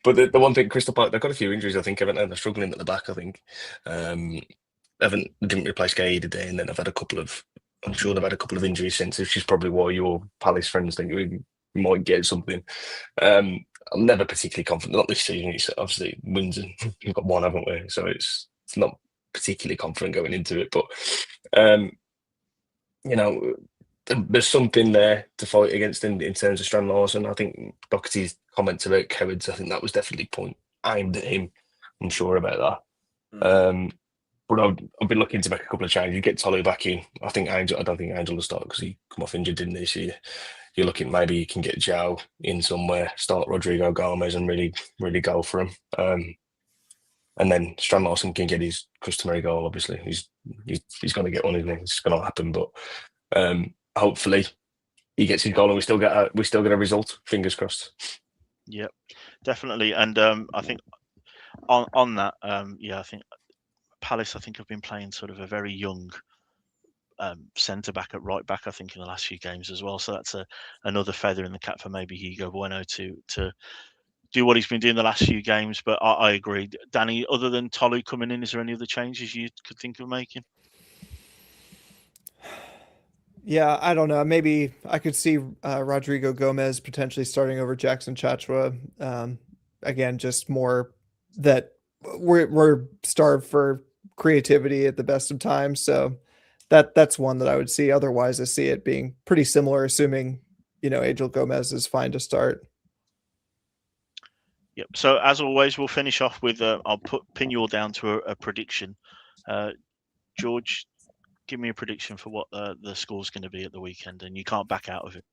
E: But the one thing, Crystal Park, they've got a few injuries, I think, haven't they? They're struggling at the back, I think. Didn't replace Gay today, and then I'm sure they've had a couple of injuries since, which is probably why your Palace friends think we might get something. I'm never particularly confident. Not this season, it's obviously wins, and we've got one, haven't we? So it's not particularly confident going into it, but there's something there to fight against in terms of Strand Larsen. I think Doherty's comments about cowards, I think that was definitely aimed at him. I'm sure about that. But I've been looking to make a couple of changes. You get Tolu back in. I don't think Angel will start because he come off injured, didn't he? So you're looking, maybe you can get João in somewhere, start Rodrigo Gomez and really go for him. And then Strand Larsen can get his customary goal. Obviously, he's going to get one, isn't he? It's going to happen, but hopefully he gets his goal and we still get a result. Fingers crossed.
B: Yep, definitely. And I think on that, I think Palace, I think, have been playing sort of a very young centre back at right back, I think, in the last few games as well. So that's another feather in the cap for maybe Hugo Bueno to do what he's been doing the last few games. But I agree. Danny, other than Tolu coming in, is there any other changes you could think of making?
D: Yeah, I don't know. Maybe I could see Rodrigo Gomez potentially starting over Jackson Chachua. Again, just more that we're starved for creativity at the best of times. So that's one that I would see. Otherwise, I see it being pretty similar, assuming, Angel Gomez is fine to start.
B: Yep. So as always, we'll finish off with I'll pin you all down to a prediction. George, give me a prediction for what the score's going to be at the weekend, and you can't back out of it.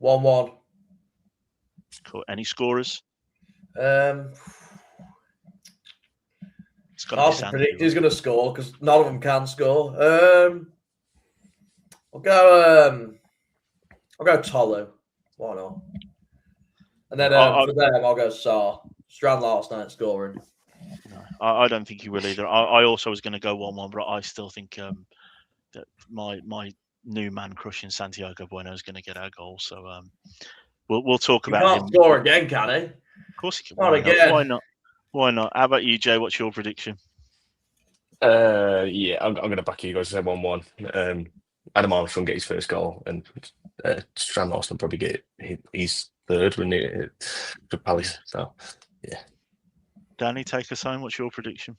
C: 1-1.
B: Cool. Any scorers? It's got to be
C: Hard to
B: Santi.
C: predict who's going to score because none of them can score. I'll go Tolu. Why not? And then for them, I'll go Saar. Strand last night scoring.
B: No, I don't think he will either. I also was going to go 1-1, but I still think that my new man crushing Santiago Bueno is going to get our goal. So we'll talk about him.
C: He can't score again, can he?
B: Of course he can.
C: Not again.
B: Why not? Why not? How about you, Jay? What's your prediction?
E: Yeah, I'm going to back you guys to say 1-1. Adam Armstrong get his first goal, and Strand Larson probably get his third when for Palace. So, yeah.
B: Danny, take us home. What's your prediction?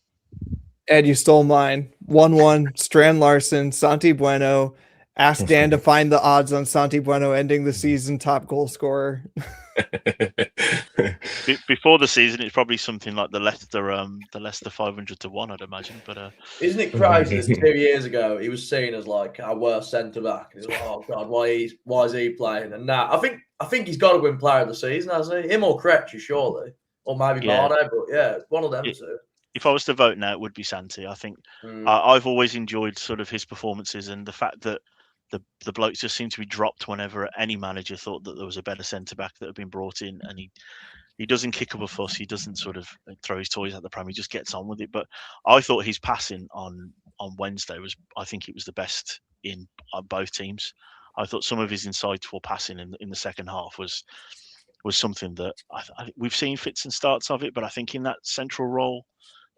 D: Ed, you stole mine. 1-1, Strand Larson, Santi Bueno. Ask Dan to find the odds on Santi Bueno ending the season top goal scorer.
B: Before the season, it's probably something like the Leicester 500 to 1, I'd imagine. But
C: isn't it crazy that 2 years ago he was seen as like our worst centre back? Like, oh God, why is he playing? And now I think he's got to win Player of the Season, hasn't he? Him or Krejci, surely, or maybe Mane. But yeah, one of them two.
B: If I was to vote now, it would be Santi. I think I've always enjoyed sort of his performances and the fact that the blokes just seem to be dropped whenever any manager thought that there was a better centre back that had been brought in, and he doesn't kick up a fuss. He doesn't sort of throw his toys at the pram. He just gets on with it. But I thought his passing on Wednesday I think it was the best in both teams. I thought some of his insightful passing in the second half was something that we've seen fits and starts of it. But I think in that central role,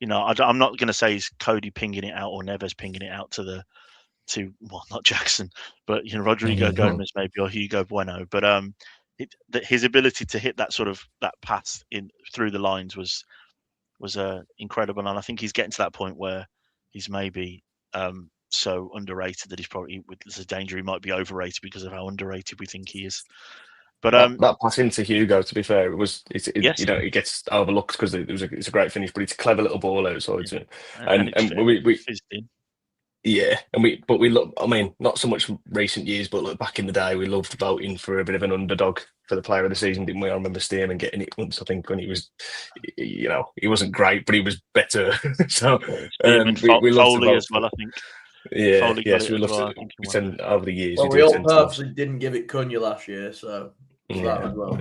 B: I'm not going to say he's Cody pinging it out or Neves pinging it out to not Jackson, but Rodrigo Gomez maybe, or Hugo Bueno. But his ability to hit that pass in through the lines was incredible, and I think he's getting to that point where he's maybe so underrated that there's a danger he might be overrated because of how underrated we think he is. But
E: that pass into Hugo, to be fair, it gets overlooked because it's a great finish, but it's a clever little ball outside.
B: Yeah.
E: And we fizzed in. Yeah, but we look. I mean, not so much recent years, but look, back in the day, we loved voting for a bit of an underdog for the Player of the Season, didn't we? I remember Stearman getting it once. I think when he was, he wasn't great, but he was better. So we loved Foley as well. I think. Yeah, yes, we loved it. We tend over the years.
C: Well, we all purposely didn't give it Cunha last year, so that as well.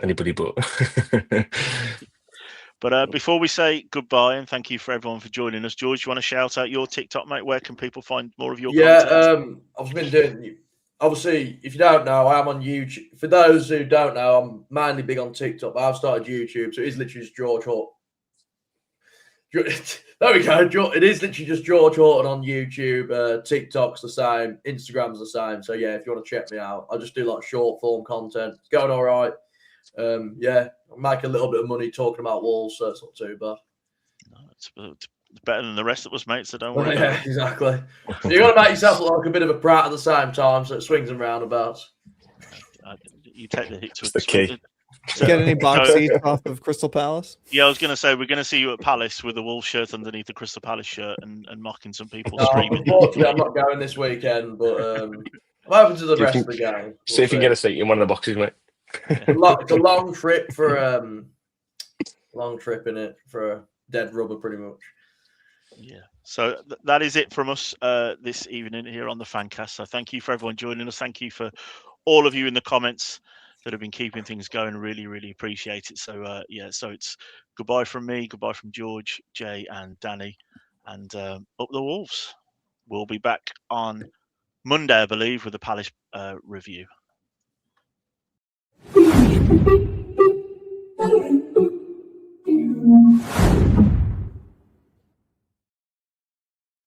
E: Anybody but.
B: But before we say goodbye and thank you for everyone for joining us, George, you want to shout out your TikTok, mate? Where can people find more of your content?
C: I've been doing. Obviously, if you don't know, I am on YouTube. For those who don't know, I'm mainly big on TikTok, but I've started YouTube, so it is literally just George Horton. There we go. It is literally just George Horton on YouTube. TikTok's the same. Instagram's the same. So yeah, if you want to check me out, I just do like short form content. It's going all right. I make a little bit of money talking about Wolves, so it's not too bad.
B: No, it's better than the rest of us, mate, so don't worry.
C: Yeah, exactly. So you've got to make yourself look like a bit of a prat at the same time, so it swings and roundabouts.
B: You take the hit to
E: the key.
D: So, get any box seats off of Crystal Palace?
B: Yeah, I was going to say, we're going to see you at Palace with a Wolves shirt underneath the Crystal Palace shirt and mocking some people screaming.
C: Unfortunately, I'm not going this weekend, but I'm open to the rest of the game.
E: See if you can get a seat in one of the boxes, mate.
C: It's a long trip for a dead rubber, pretty much.
B: Yeah. So that is it from us this evening here on the Fancast. So thank you for everyone joining us. Thank you for all of you in the comments that have been keeping things going. Really, really appreciate it. So so it's goodbye from me, goodbye from George, Jay, and Danny, and up the Wolves. We'll be back on Monday, I believe, with a Palace review.
F: Thank you.